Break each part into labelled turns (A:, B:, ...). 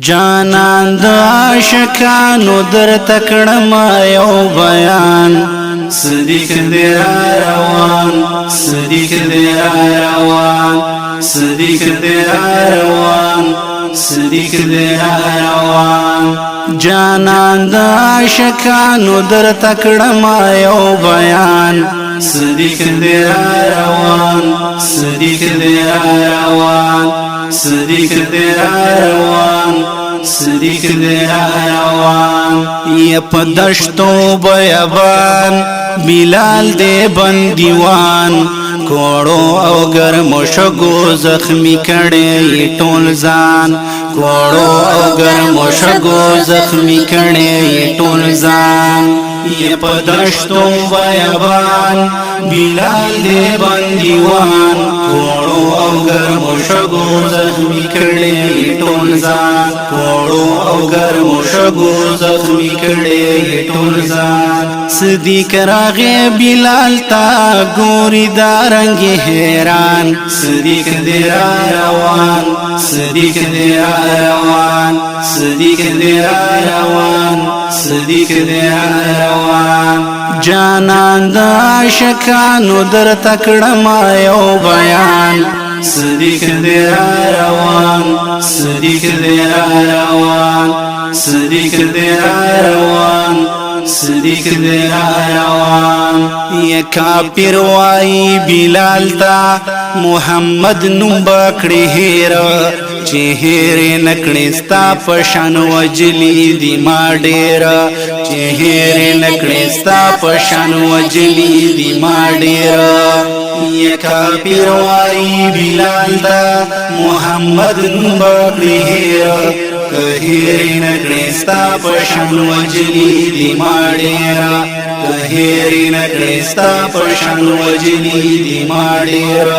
A: جانان د عاشقانو در تکړم یو بیان صدیق دی روان صدیق دی روان صدیق دی روان صدیق دی روان جانان د عاشقانو در تکړم یو بیان صدیق دی روان صدیق دی روان صدیق دی روان صدیق دی روان یا په دشتو بیابان بلال دی بندیوان کوړو او ګرمو شګو زخمی کړي ټول ځان کوړو او ګرمو شګو زخمی کړي ټول ځان یا په دشتو بیابان بلال دی بندیوان کوړو او ګرمو شګو زخمی کړي ټول ځان کوړو او ګرمو شګو زخمی کړي ټول ځان صدیق راغه بلال تا ګوري دارنګ حیران صدیق دی روان صدیق دی روان صدیق دی روان صدیق دی روان جانان د عاشقانو در تکړم یو بیان صدیق دی روان صدیق دی روان صدیق دی روان صدیق دی روان یا کافر وای بلال تا محمد نوم بکړي هیر چې هیر نکړي ستا پشان وجلی دی ما ډیر چې هیر نکړي ستا پشان وجلی دی ما ډیر یا کافر وای بلال تا محمد نوم بکړي هیر کهیر نکړي ستا پشان وجلی دی ما ډیر کهیر نکړي ستا پشان وجلی دی ما ډیر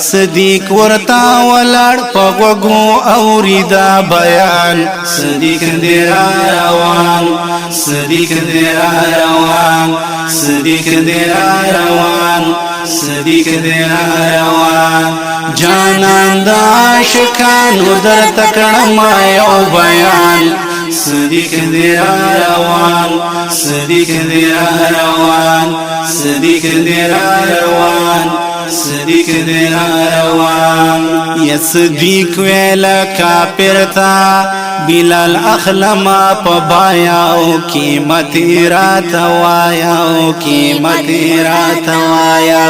A: صدیق ورتا ولاړ پغوغو اوریدا بیان صدیق دی روان صدیق دی روان صدیق دی روان صدیق دی روان جانان د عاشقانو در تکړم یو بیان صدیق دی روان صدیق دی روان صدیق دی روان صدیق دی روان یا صدیق ویلا کافر تا بلال اخلما پبایا او قیمت رات وایا او قیمت رات وایا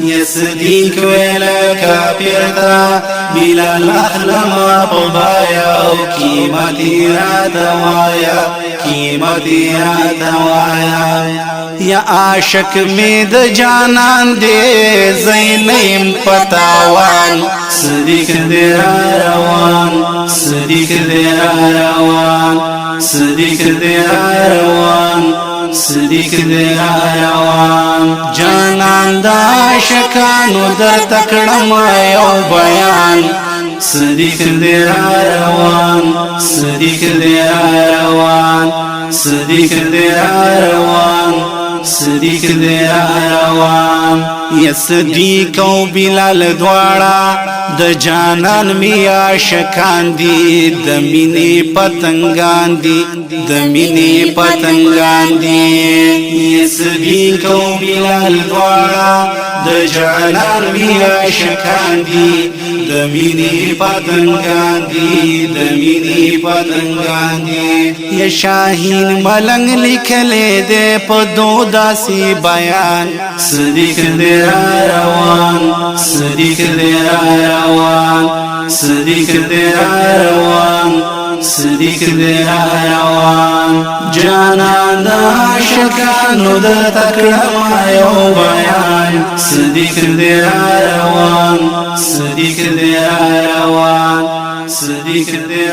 A: یا صدیق ویلا کافر تا بلال اخلما پبایا او قیمت رات وایا قیمت رات وایا یا عاشق می د جانان دے زینیم پتاوان صدیق دی روان صدیق دی روان صدیق دی روان صدیق دی روان جانان د عاشقانو در تکړم یو بیان صدیق دی روان صدیق دی روان صدیق دی روان صدیق دی روان یا صدیق او بلال دواړه د جانان می عاشقان دي د مینې پتنګان دي د مینې پتنګان دي یا صدیق او بلال دواړه د جانان می عاشقان دي د مینې پتنګان دي د مینې پتنګان دي یا شاهین ملنګ لیکلې ده په دو داسي بیان صدیق دی روان صدیق دی روان صدیق دی روان صدیق دی روان جانان د عاشقانو د تکړم یو بیان صدیق دی روان صدیق دی روان صدیق دی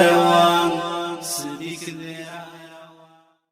A: روان